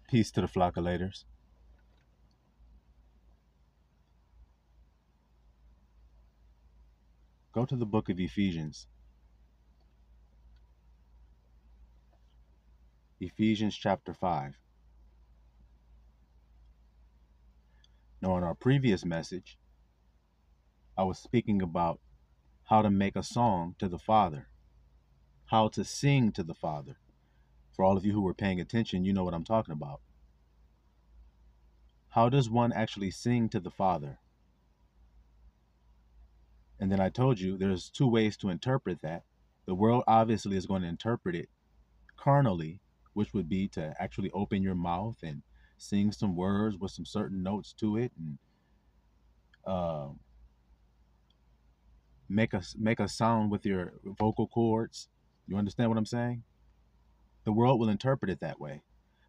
Peace to the flockulators. Go to the book of Ephesians. Ephesians chapter 5. Now, in our previous message, I was speaking about how to make a song to the Father, how to sing to the Father. For all of you who were paying attention, you know what I'm talking about. How does one actually sing to the Father? And then I told you there's two ways to interpret that. The world obviously is going to interpret it carnally, which would be to actually open your mouth and sing some words with some certain notes to it, and uh, make a sound with your vocal cords. You understand what I'm saying? The world will interpret it that way.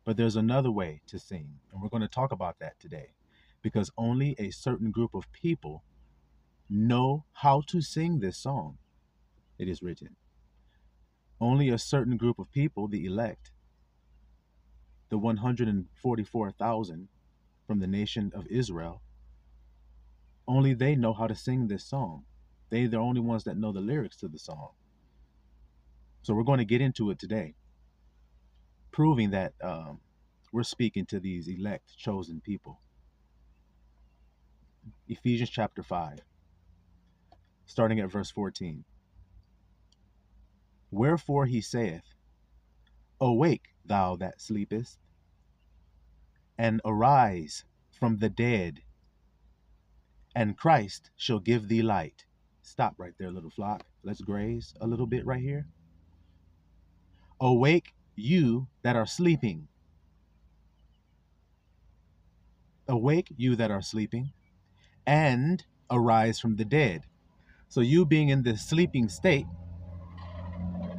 But there's another way to sing, and we're going to talk about that today, because only a certain group of people know how to sing this song. It is written. Only a certain group of people, the elect, the 144,000 from the nation of Israel, only they know how to sing this song. They're the only ones that know the lyrics to the song. So we're going to get into it today, proving that we're speaking to these elect, chosen people. Ephesians chapter 5, starting at verse 14. Wherefore he saith, Awake, thou that sleepest, and arise from the dead, and Christ shall give thee light. Stop right there, little flock. Let's graze a little bit right here. Awake, you that are sleeping. Awake, you that are sleeping, and arise from the dead. So you being in this sleeping state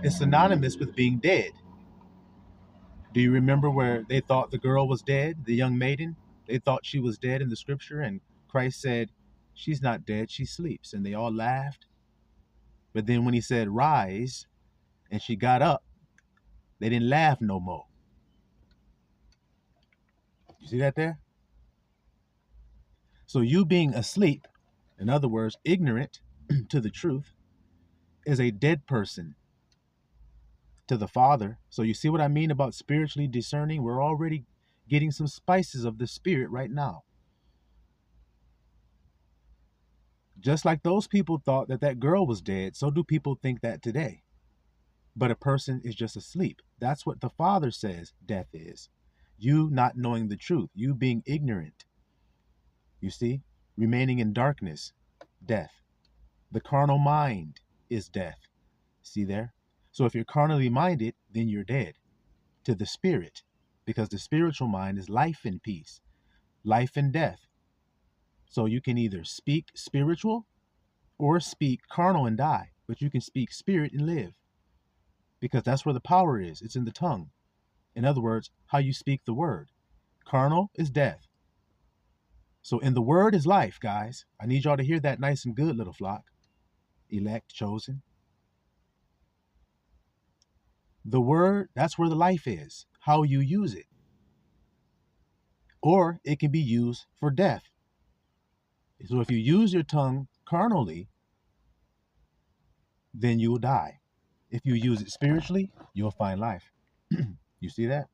is synonymous with being dead. Do you remember where they thought the girl was dead, the young maiden? They thought she was dead in the scripture, and Christ said, she's not dead, she sleeps. And they all laughed. But then when he said, rise, and she got up, they didn't laugh no more. You see that there? So you being asleep, in other words, ignorant to the truth, is a dead person to the Father. So you see what I mean about spiritually discerning? We're already getting some spices of the Spirit right now. Just like those people thought that that girl was dead, so do people think that today. But a person is just asleep. That's what the Father says death is. You not knowing the truth, you being ignorant. You see, remaining in darkness, death. The carnal mind is death. See there? So if you're carnally minded, then you're dead to the spirit, because the spiritual mind is life and peace, life and death. So you can either speak spiritual or speak carnal and die, but you can speak spirit and live, because that's where the power is. It's in the tongue. In other words, how you speak the word. Carnal is death. So in the word is life, guys. I need y'all to hear that nice and good, little flock. Elect, chosen. The word, that's where the life is, how you use it. Or it can be used for death. So if you use your tongue carnally, then you will die. If you use it spiritually, you'll find life. You see that?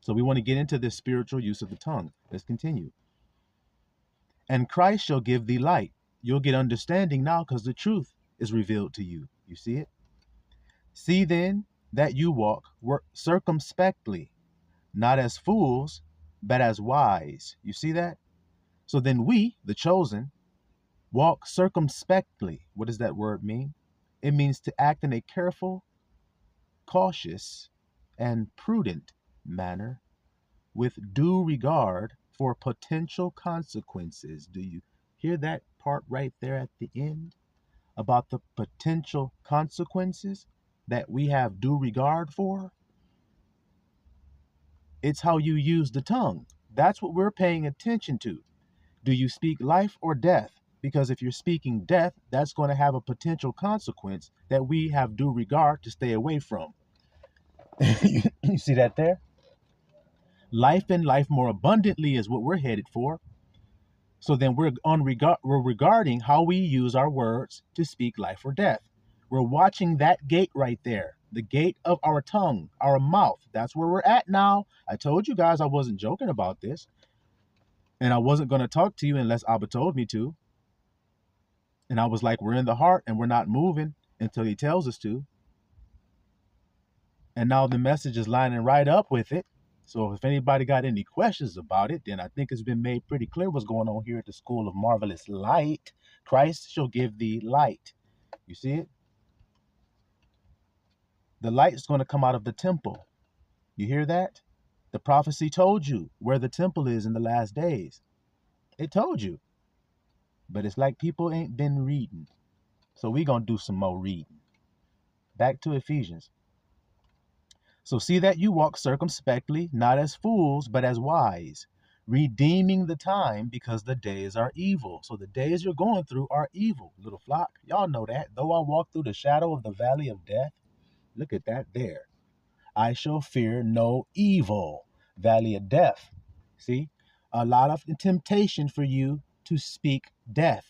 So we want to get into this spiritual use of the tongue. Let's continue. And Christ shall give thee light. You'll get understanding now because the truth is revealed to you. You see it? See then that you walk circumspectly, not as fools, but as wise. You see that? So then we, the chosen, walk circumspectly. What does that word mean? It means to act in a careful, cautious, and prudent manner with due regard for potential consequences. Do you hear that part right there at the end about the potential consequences that we have due regard for? It's how you use the tongue. That's what we're paying attention to. Do you speak life or death? Because if you're speaking death, that's going to have a potential consequence that we have due regard to stay away from. You see that there? Life and life more abundantly is what we're headed for. So then we're regarding how we use our words to speak life or death. We're watching that gate right there, the gate of our tongue, our mouth. That's where we're at now. I told you guys I wasn't joking about this, and I wasn't going to talk to you unless Abba told me to. And I was like, we're in the heart and we're not moving until he tells us to. And now the message is lining right up with it. So if anybody got any questions about it, then I think it's been made pretty clear what's going on here at the School of Marvelous Light. Christ shall give thee light. You see it? The light is going to come out of the temple. You hear that? The prophecy told you where the temple is in the last days. It told you. But it's like people ain't been reading. So we're going to do some more reading. Back to Ephesians. So see that you walk circumspectly, not as fools, but as wise, redeeming the time because the days are evil. So the days you're going through are evil, little flock. Y'all know that. Though I walk through the shadow of the valley of death, look at that there. I shall fear no evil. Valley of death. See, a lot of temptation for you to speak death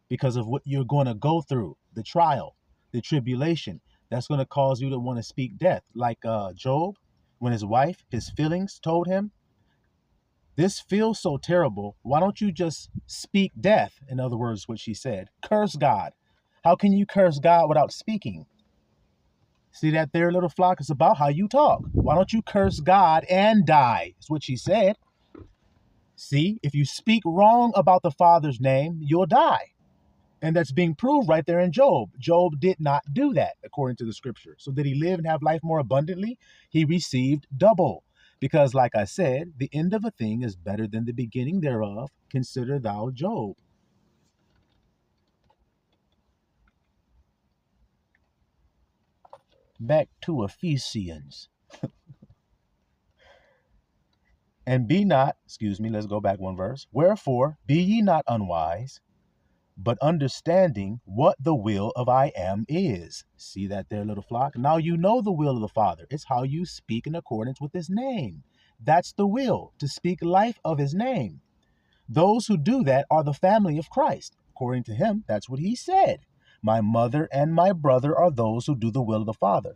because of what you're going to go through, the trial, the tribulation. That's going to cause you to want to speak death. Like Job, when his wife, his feelings told him, this feels so terrible. Why don't you just speak death? In other words, what she said, curse God. How can you curse God without speaking? See that there, little flock? It's about how you talk. Why don't you curse God and die? Is what she said. See, if you speak wrong about the Father's name, you'll die. And that's being proved right there in Job. Job did not do that, according to the scripture. So did he live and have life more abundantly? He received double. Because, like I said, the end of a thing is better than the beginning thereof. Consider thou Job. Back to Ephesians. And be not, let's go back one verse. Wherefore, be ye not unwise, but understanding what the will of I am is. See that there, little flock? Now you know the will of the Father. It's how you speak in accordance with his name. That's the will, to speak life of his name. Those who do that are the family of Christ. According to him, that's what he said. My mother and my brother are those who do the will of the Father.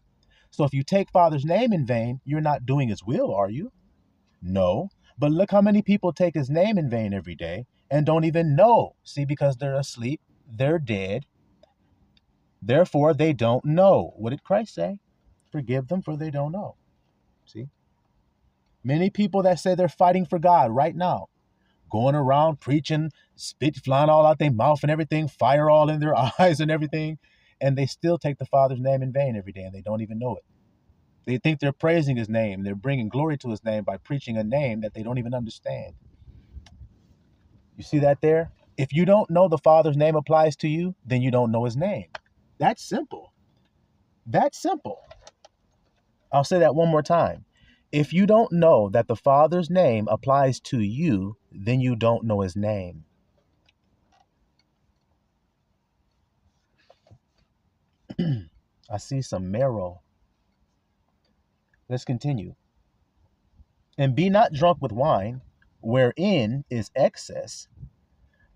So if you take Father's name in vain, you're not doing his will, are you? No. But look how many people take his name in vain every day and don't even know. See, because they're asleep, they're dead. Therefore, they don't know. What did Christ say? Forgive them, for they don't know. See? Many people that say they're fighting for God right now, going around preaching, spit flying all out their mouth and everything, fire all in their eyes and everything, and they still take the Father's name in vain every day, and they don't even know it. They think they're praising his name. They're bringing glory to his name by preaching a name that they don't even understand. You see that there? If you don't know the Father's name applies to you, then you don't know his name. That's simple. That's simple. I'll say that one more time. If you don't know that the Father's name applies to you, then you don't know his name. I see some marrow. Let's continue. And be not drunk with wine, wherein is excess,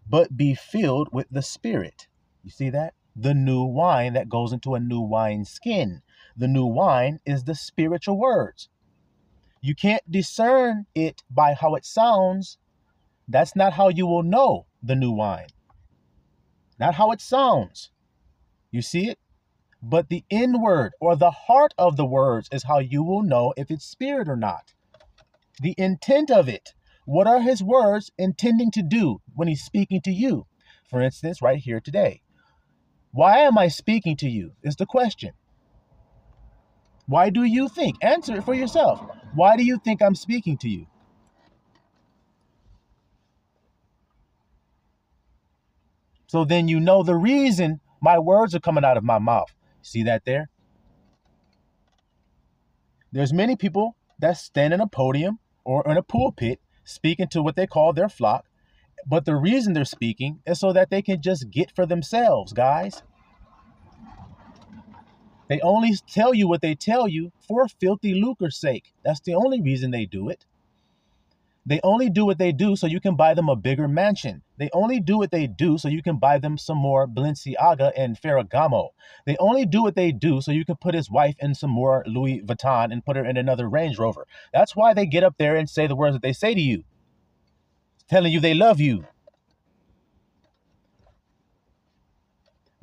but be filled with the Spirit. You see that? The new wine that goes into a new wine skin. The new wine is the spiritual words. You can't discern it by how it sounds. That's not how you will know the new wine. Not how it sounds. You see it? But the inward or the heart of the words is how you will know if it's spirit or not. The intent of it. What are his words intending to do when he's speaking to you? For instance, right here today. Why am I speaking to you is the question. Why do you think? Answer it for yourself. Why do you think I'm speaking to you? So then you know the reason my words are coming out of my mouth. See that there? There's many people that stand in a podium or in a pulpit speaking to what they call their flock. But the reason they're speaking is so that they can just get for themselves, guys. They only tell you what they tell you for filthy lucre's sake. That's the only reason they do it. They only do what they do so you can buy them a bigger mansion. They only do what they do so you can buy them some more Balenciaga and Ferragamo. They only do what they do so you can put his wife in some more Louis Vuitton and put her in another Range Rover. That's why they get up there and say the words that they say to you, telling you they love you.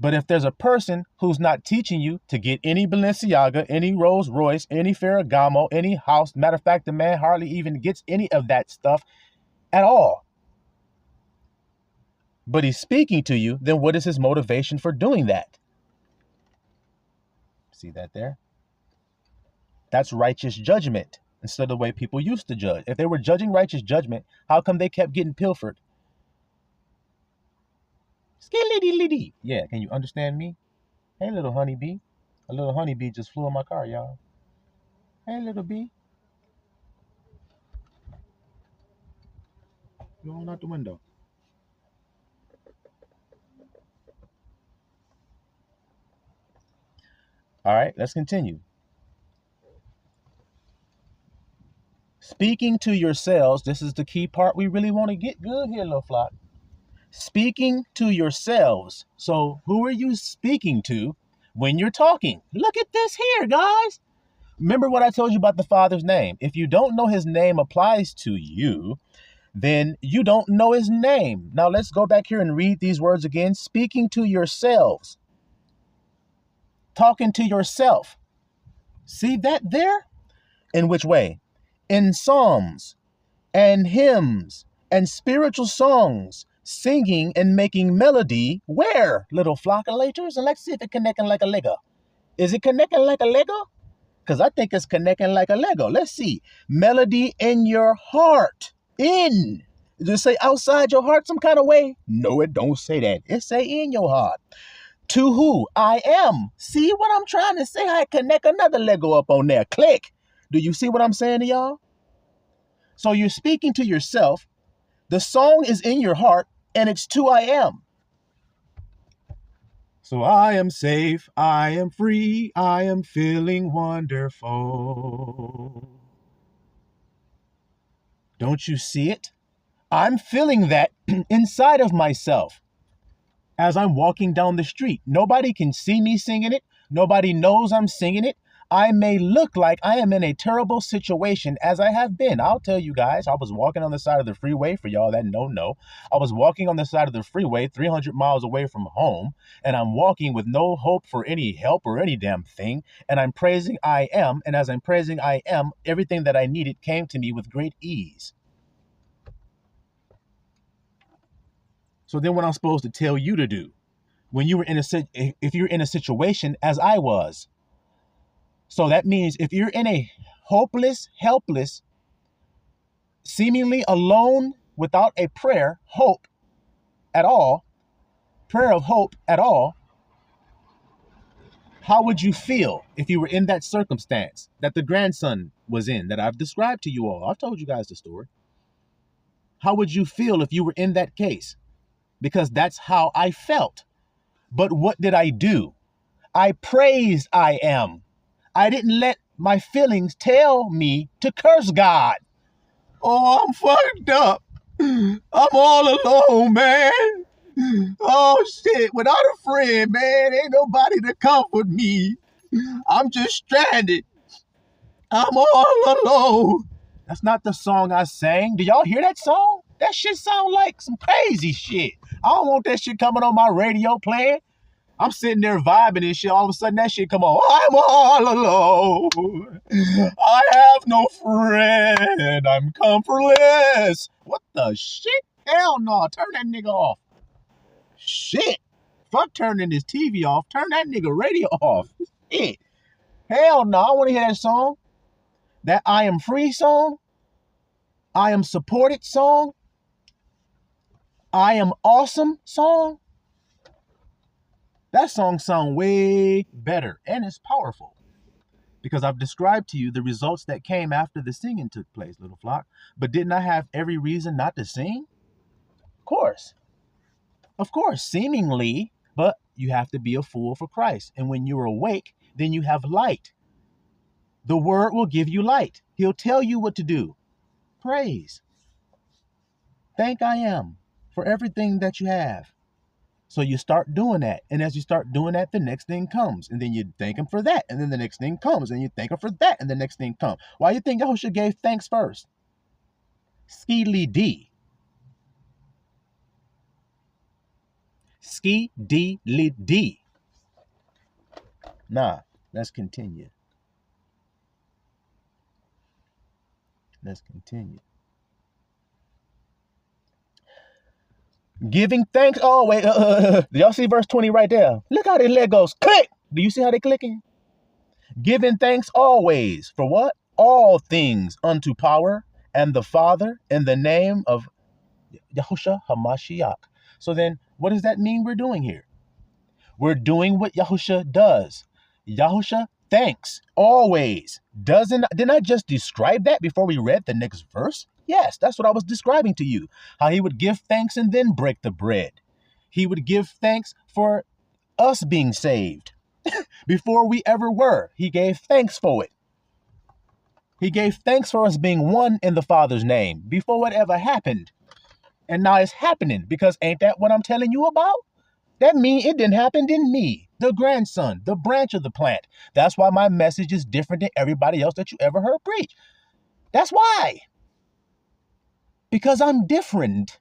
But if there's a person who's not teaching you to get any Balenciaga, any Rolls Royce, any Ferragamo, any house, matter of fact, the man hardly even gets any of that stuff at all, but he's speaking to you, then what is his motivation for doing that? See that there? That's righteous judgment instead of the way people used to judge. If they were judging righteous judgment, how come they kept getting pilfered? Skiddy-liddy. Yeah, can you understand me? Hey, little honeybee. A little honeybee just flew in my car, y'all. Hey, little bee. Go on out the window. All right, let's continue. Speaking to yourselves, this is the key part we really want to get good here, little flock. Speaking to yourselves. So who are you speaking to when you're talking? Look at this here, guys. Remember what I told you about the Father's name. If you don't know his name applies to you, then you don't know his name. Now let's go back here and read these words again. Speaking to yourselves. Talking to yourself. See that there? In which way? In psalms and hymns and spiritual songs, singing and making melody. Where, little flockulators? And let's see if it's connecting like a Lego. Is it connecting like a Lego? Because I think it's connecting like a Lego. Let's see. Melody in your heart. In. Does it say outside your heart some kind of way? No, it don't say that. It say in your heart. To who? I am. See what I'm trying to say? I connect another Lego up on there. Click. Do you see what I'm saying to y'all? So you're speaking to yourself. The song is in your heart, and it's to I am. So I am safe, I am free, I am feeling wonderful. Don't you see it? I'm feeling that inside of myself as I'm walking down the street. Nobody can see me singing it. Nobody knows I'm singing it. I may look like I am in a terrible situation, as I have been. I'll tell you guys, I was walking on the side of the freeway. For y'all that don't know, I was walking on the side of the freeway 300 miles away from home, and I'm walking with no hope for any help or any damn thing, and I'm praising I am, and as I'm praising I am, everything that I needed came to me with great ease. So then what I'm supposed to tell you to do when you were if you're in a situation as I was? So that means if you're in a hopeless, helpless, seemingly alone without a prayer, hope at all, prayer of hope at all, how would you feel if you were in that circumstance that the grandson was in, that I've described to you all? I've told you guys the story. How would you feel if you were in that case? Because that's how I felt. But what did I do? I praised I am. I didn't let my feelings tell me to curse God. Oh, I'm fucked up. I'm all alone, man. Oh, shit. Without a friend, man, ain't nobody to comfort me. I'm just stranded. I'm all alone. That's not the song I sang. Do y'all hear that song? That shit sound like some crazy shit. I don't want that shit coming on my radio playing. I'm sitting there vibing and shit. All of a sudden, that shit come on. I'm all alone. I have no friend. I'm comfortless. What the shit? Hell no. Turn that nigga off. Shit. Fuck turning this TV off. Turn that nigga radio off. Shit. Hell no. I want to hear that song. That I am free song. I am supported song. I am awesome song. That song sounds way better, and it's powerful because I've described to you the results that came after the singing took place, little flock. But didn't I have every reason not to sing? Of course, seemingly, but you have to be a fool for Christ. And when you're awake, then you have light. The word will give you light. He'll tell you what to do. Praise. Thank I am for everything that you have. So you start doing that. And as you start doing that, the next thing comes. And then you thank him for that. And then the next thing comes. And you thank him for that. And the next thing comes. Why you think Yahushua gave thanks first? Ski D. Ski D li D. Nah, let's continue. Let's continue. Giving thanks. Oh, wait. Do y'all see verse 20 right there? Look how the leg goes. Click. Do you see how they clicking? Giving thanks always. For what? All things unto power and the Father in the name of Yahushua HaMashiach. So then, what does that mean we're doing here? We're doing what Yahushua does. Yahushua thanks always. Didn't I just describe that before we read the next verse? Yes, that's what I was describing to you. How he would give thanks and then break the bread. He would give thanks for us being saved. Before we ever were, he gave thanks for it. He gave thanks for us being one in the Father's name before it ever happened. And now it's happening, because ain't that what I'm telling you about? That means it didn't happen in me, the grandson, the branch of the plant. That's why my message is different than everybody else that you ever heard preach. That's why. Because I'm different.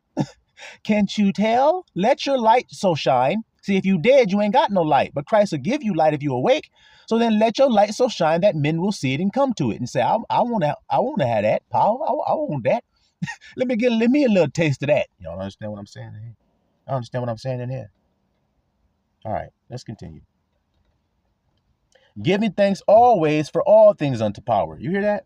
Can't you tell? Let your light so shine. See, if you dead, you ain't got no light. But Christ will give you light if you awake. So then let your light so shine that men will see it and come to it and say, I want to have that power. I want that. Let me a little taste of that. Y'all understand what I'm saying in here? I understand what I'm saying in here. All right, let's continue. Giving thanks always for all things unto power. You hear that?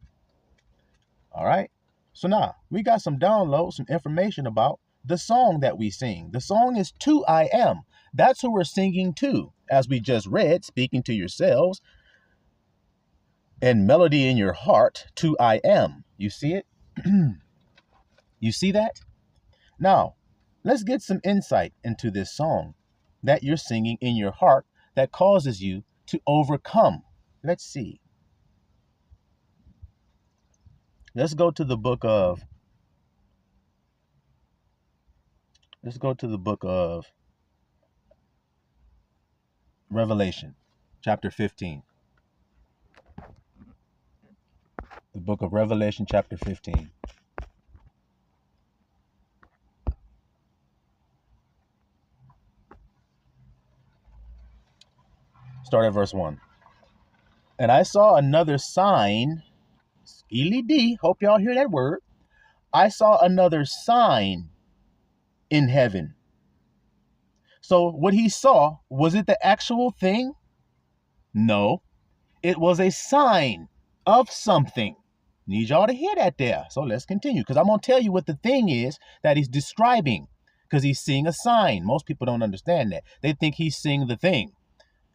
All right. So now we got some downloads, some information about the song that we sing. The song is To I Am. That's who we're singing to, as we just read, speaking to yourselves and melody in your heart. To I am. You see it? You see that? Now, let's get some insight into this song that you're singing in your heart that causes you to overcome. Let's see. Let's go to the book of Revelation, chapter 15. The book of Revelation, chapter 15. Start at verse 1. And I saw another sign, Skili D, hope y'all hear that word. I saw another sign in heaven. So what he saw, was it the actual thing? No, it was a sign of something. Need y'all to hear that there. So let's continue, because I'm going to tell you what the thing is that he's describing, because he's seeing a sign. Most people don't understand that. They think he's seeing the thing.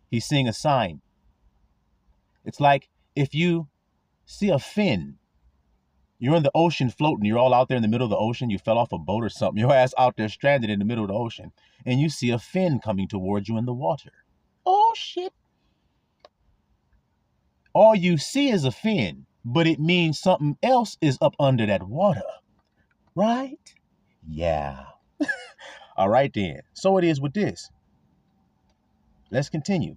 He's seeing a sign. It's like if you see a fin, you're in the ocean floating, you're all out there in the middle of the ocean, you fell off a boat or something, your ass out there stranded in the middle of the ocean, and you see a fin coming towards you in the water. Oh, shit. All you see is a fin, but it means something else is up under that water, right? Yeah. All right, then. So it is with this. Let's continue.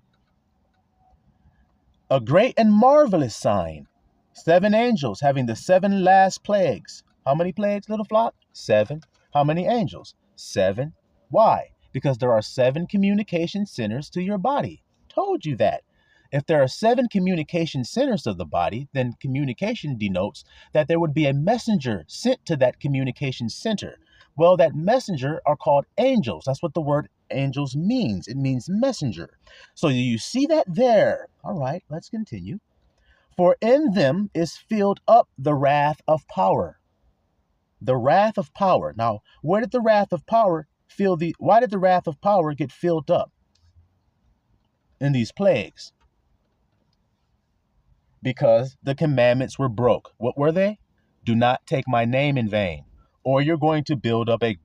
A great and marvelous sign. 7 angels having the 7 last plagues. How many plagues, little flock? 7. How many angels? 7. Why? Because there are 7 communication centers to your body. Told you that. If there are 7 communication centers of the body, then communication denotes that there would be a messenger sent to that communication center. Well, that messenger are called angels. That's what the word angels means. It means messenger. So you see that there. All right, let's continue. For in them is filled up the wrath of power. The wrath of power. Now, why did the wrath of power get filled up in these plagues? Because the commandments were broke. What were they? Do not take my name in vain, or you're going to build up a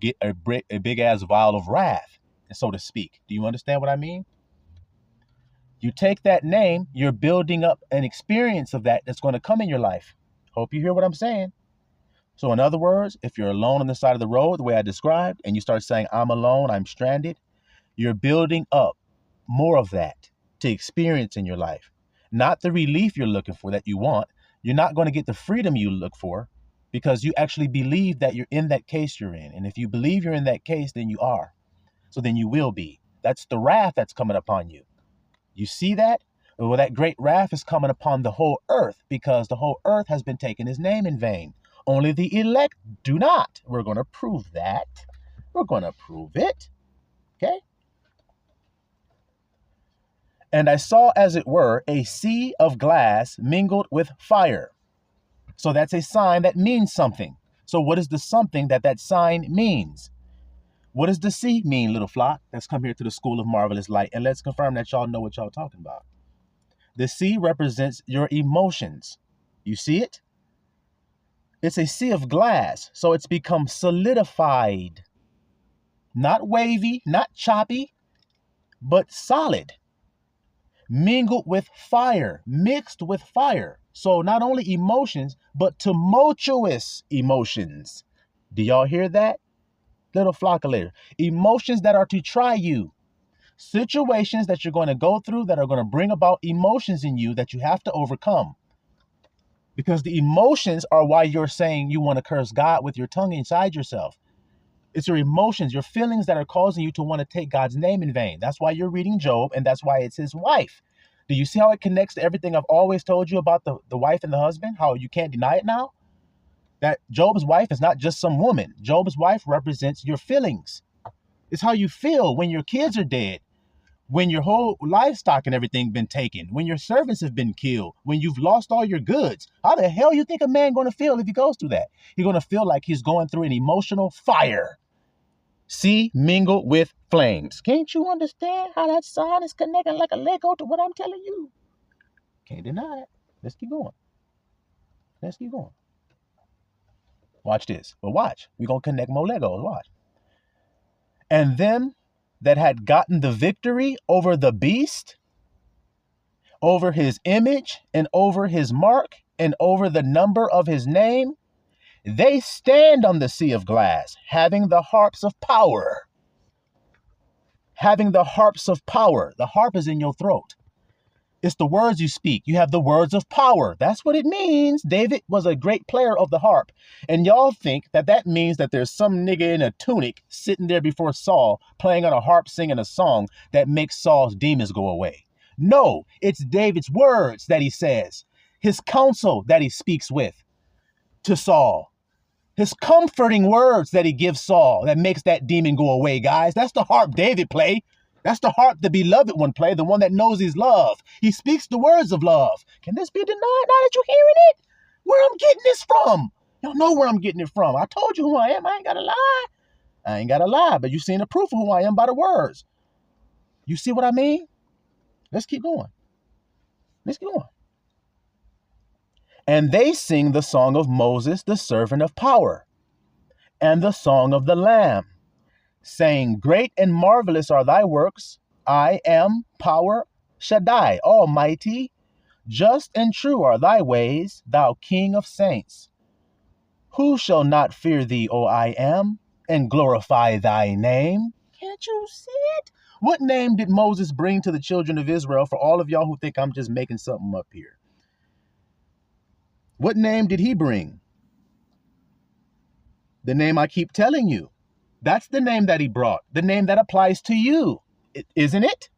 big ass vial of wrath, so to speak. Do you understand what I mean? You take that name, you're building up an experience of that that's going to come in your life. Hope you hear what I'm saying. So in other words, if you're alone on the side of the road, the way I described, and you start saying, I'm alone, I'm stranded, you're building up more of that to experience in your life. Not the relief you're looking for that you want. You're not going to get the freedom you look for because you actually believe that you're in that case you're in. And if you believe you're in that case, then you are. So then you will be. That's the wrath that's coming upon you. You see that? Well, that great wrath is coming upon the whole earth because the whole earth has been taking his name in vain. Only the elect do not. We're going to prove that. We're going to prove it. Okay? And I saw, as it were, a sea of glass mingled with fire. So that's a sign that means something. So what is the something that sign means? What does the sea mean, little flock? Let's come here to the School of Marvelous Light, and let's confirm that y'all know what y'all talking about. The sea represents your emotions. You see it? It's a sea of glass, so it's become solidified. Not wavy, not choppy, but solid. Mingled with fire, mixed with fire. So not only emotions, but tumultuous emotions. Do y'all hear that? Little flocculator. Emotions that are to try you. Situations that you're going to go through that are going to bring about emotions in you that you have to overcome. Because the emotions are why you're saying you want to curse God with your tongue inside yourself. It's your emotions, your feelings that are causing you to want to take God's name in vain. That's why you're reading Job, and that's why it's his wife. Do you see how it connects to everything I've always told you about the wife and the husband? How you can't deny it now? That Job's wife is not just some woman. Job's wife represents your feelings. It's how you feel when your kids are dead, when your whole livestock and everything been taken, when your servants have been killed, when you've lost all your goods. How the hell you think a man going to feel if he goes through that? He's going to feel like he's going through an emotional fire. Sea mingled with flames. Can't you understand how that sign is connecting like a Lego to what I'm telling you? Can't deny it. Let's keep going. Let's keep going. Watch this. But watch. We're going to connect more Legos. Watch. And them that had gotten the victory over the beast, over his image, and over his mark, and over the number of his name, they stand on the sea of glass, having the harps of power. Having the harps of power. The harp is in your throat. It's the words you speak. You have the words of power. That's what it means. David was a great player of the harp. And y'all think that means that there's some nigga in a tunic sitting there before Saul playing on a harp singing a song that makes Saul's demons go away. No, it's David's words that he says. His counsel that he speaks with to Saul. His comforting words that he gives Saul that makes that demon go away, guys. That's the harp David play. That's the harp the beloved one play, the one that knows he's love. He speaks the words of love. Can this be denied now that you're hearing it? Where I'm getting this from? Y'all know where I'm getting it from. I told you who I am. I ain't got to lie. I ain't got to lie, but you've seen the proof of who I am by the words. You see what I mean? Let's keep going. Let's keep going. And they sing the song of Moses, the servant of power, and the song of the Lamb, saying, great and marvelous are thy works. I am power, Shaddai, almighty. Just and true are thy ways, thou King of saints. Who shall not fear thee, O I am, and glorify thy name? Can't you see it? What name did Moses bring to the children of Israel for all of y'all who think I'm just making something up here? What name did he bring? The name I keep telling you. That's the name that he brought, the name that applies to you, isn't it?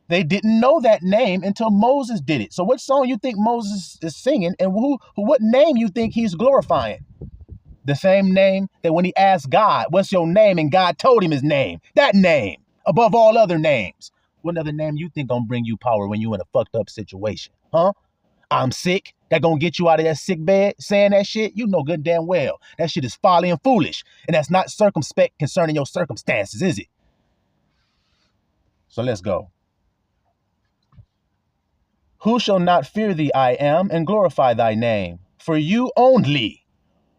They didn't know that name until Moses did it. So what song you think Moses is singing, and what name you think he's glorifying? The same name that when he asked God, what's your name? And God told him his name. That name, above all other names. What other name you think gonna bring you power when you in a fucked up situation? Huh? I'm sick. That gonna get you out of that sick bed saying that shit? You know good damn well. That shit is folly and foolish. And that's not circumspect concerning your circumstances, is it? So let's go. Who shall not fear thee, I am, and glorify thy name? For you only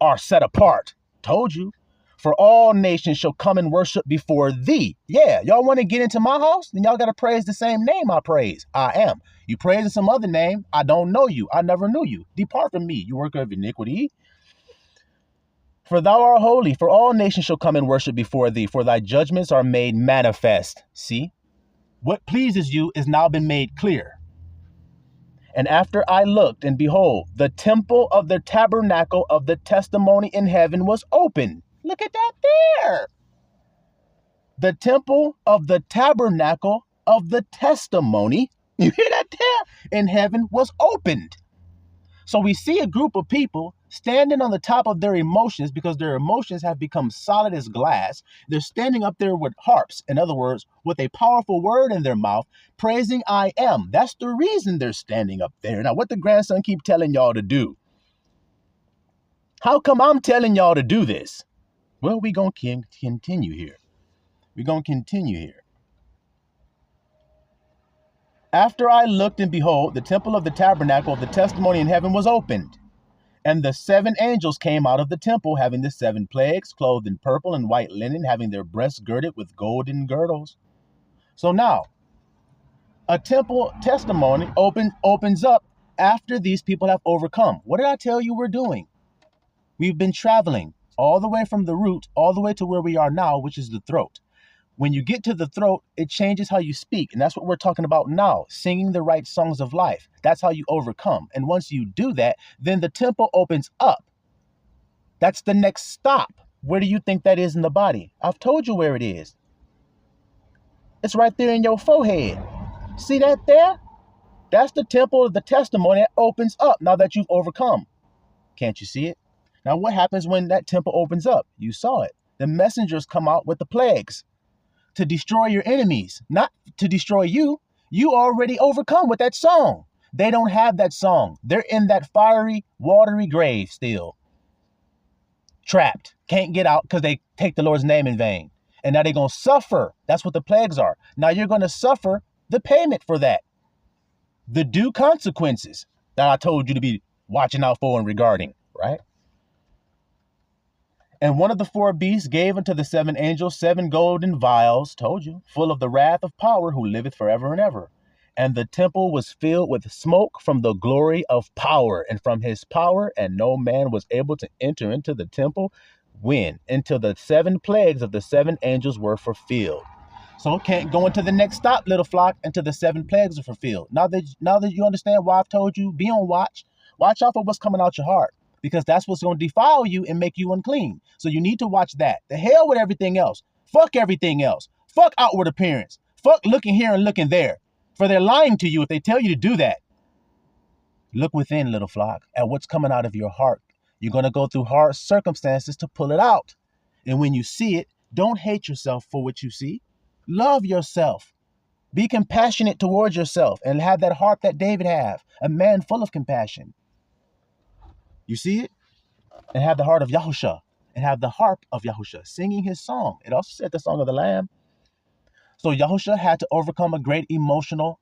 are set apart. Told you. For all nations shall come and worship before thee. Yeah, y'all want to get into my house? Then y'all got to praise the same name I praise. I am. You praising some other name? I don't know you. I never knew you. Depart from me, you worker of iniquity. For thou art holy, for all nations shall come and worship before thee, for thy judgments are made manifest. See, what pleases you is now been made clear. And after I looked, and behold, the temple of the tabernacle of the testimony in heaven was open. Look at that there. The temple of the tabernacle of the testimony, you hear that there? In heaven was opened. So we see a group of people standing on the top of their emotions because their emotions have become solid as glass. They're standing up there with harps, in other words, with a powerful word in their mouth, praising I am. That's the reason they're standing up there. Now, what the grandson keep telling y'all to do? How come I'm telling y'all to do this? Well, we're going to continue here. We're going to continue here. After I looked, and behold, the temple of the tabernacle of the testimony in heaven was opened. And the 7 angels came out of the temple, having the 7 plagues, clothed in purple and white linen, having their breasts girded with golden girdles. So now, a temple testimony opens up after these people have overcome. What did I tell you we're doing? We've been traveling all the way from the root, all the way to where we are now, which is the throat. When you get to the throat, it changes how you speak. And that's what we're talking about now, singing the right songs of life. That's how you overcome. And once you do that, then the temple opens up. That's the next stop. Where do you think that is in the body? I've told you where it is. It's right there in your forehead. See that there? That's the temple of the testimony that opens up now that you've overcome. Can't you see it? Now, what happens when that temple opens up? You saw it. The messengers come out with the plagues to destroy your enemies, not to destroy you. You already overcome with that song. They don't have that song. They're in that fiery, watery grave still. Trapped. Can't get out because they take the Lord's name in vain. And now they're going to suffer. That's what the plagues are. Now you're going to suffer the payment for that. The due consequences that I told you to be watching out for and regarding, right? And one of the 4 beasts gave unto the 7 angels 7 golden vials, told you, full of the wrath of power, who liveth forever and ever. And the temple was filled with smoke from the glory of power and from his power, and no man was able to enter into the temple when? Until the 7 plagues of the 7 angels were fulfilled. So can't go into the next stop, little flock, until the 7 plagues are fulfilled. Now that you understand why I've told you, be on watch. Watch out for what's coming out your heart, because that's what's going to defile you and make you unclean. So you need to watch that. The hell with everything else. Fuck everything else. Fuck outward appearance. Fuck looking here and looking there. For they're lying to you if they tell you to do that. Look within, little flock, at what's coming out of your heart. You're going to go through hard circumstances to pull it out. And when you see it, don't hate yourself for what you see. Love yourself. Be compassionate towards yourself and have that heart that David had, a man full of compassion. You see it? And have the heart of Yahusha, and have the harp of Yahusha, singing his song. It also said the song of the Lamb. So Yahusha had to overcome a great emotional,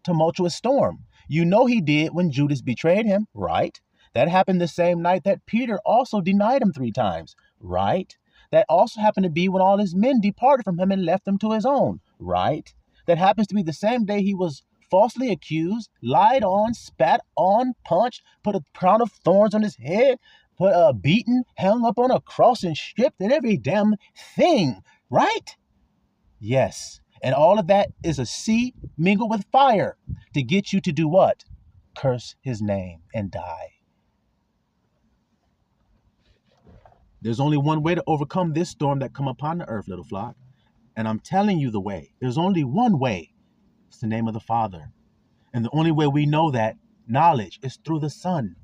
tumultuous storm. You know he did when Judas betrayed him, right? That happened the same night that Peter also denied him 3 times, right? That also happened to be when all his men departed from him and left him to his own, right? That happens to be the same day he was falsely accused, lied on, spat on, punched, put a crown of thorns on his head, beaten, hung up on a cross and stripped, and every damn thing, right? Yes. And all of that is a sea mingled with fire to get you to do what? Curse his name and die. There's only one way to overcome this storm that come upon the earth, little flock. And I'm telling you the way. There's only one way. It's the name of the Father. And the only way we know that knowledge is through the Son,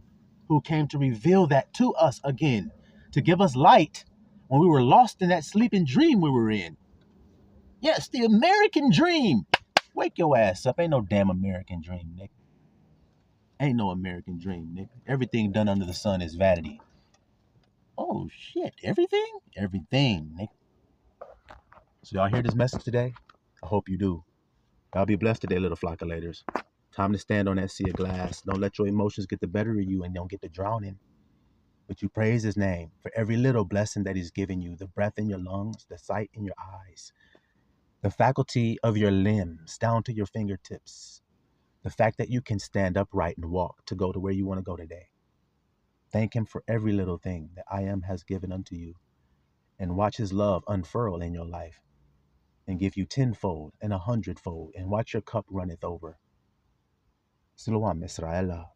who came to reveal that to us again, to give us light when we were lost in that sleeping dream we were in. Yes, the American dream. Wake your ass up. Ain't no damn American dream, Nick. Ain't no American dream, Nick. Everything done under the sun is vanity. Oh, shit. Everything? Everything, Nick. So y'all hear this message today? I hope you do. Y'all be blessed today, little flockulators. Time to stand on that sea of glass. Don't let your emotions get the better of you and don't get to drowning. But you praise his name for every little blessing that he's given you. The breath in your lungs, the sight in your eyes, the faculty of your limbs down to your fingertips. The fact that you can stand upright and walk to go to where you want to go today. Thank him for every little thing that I am has given unto you, and watch his love unfurl in your life and give you tenfold and 100-fold, and watch your cup runneth over. Siloam Israel.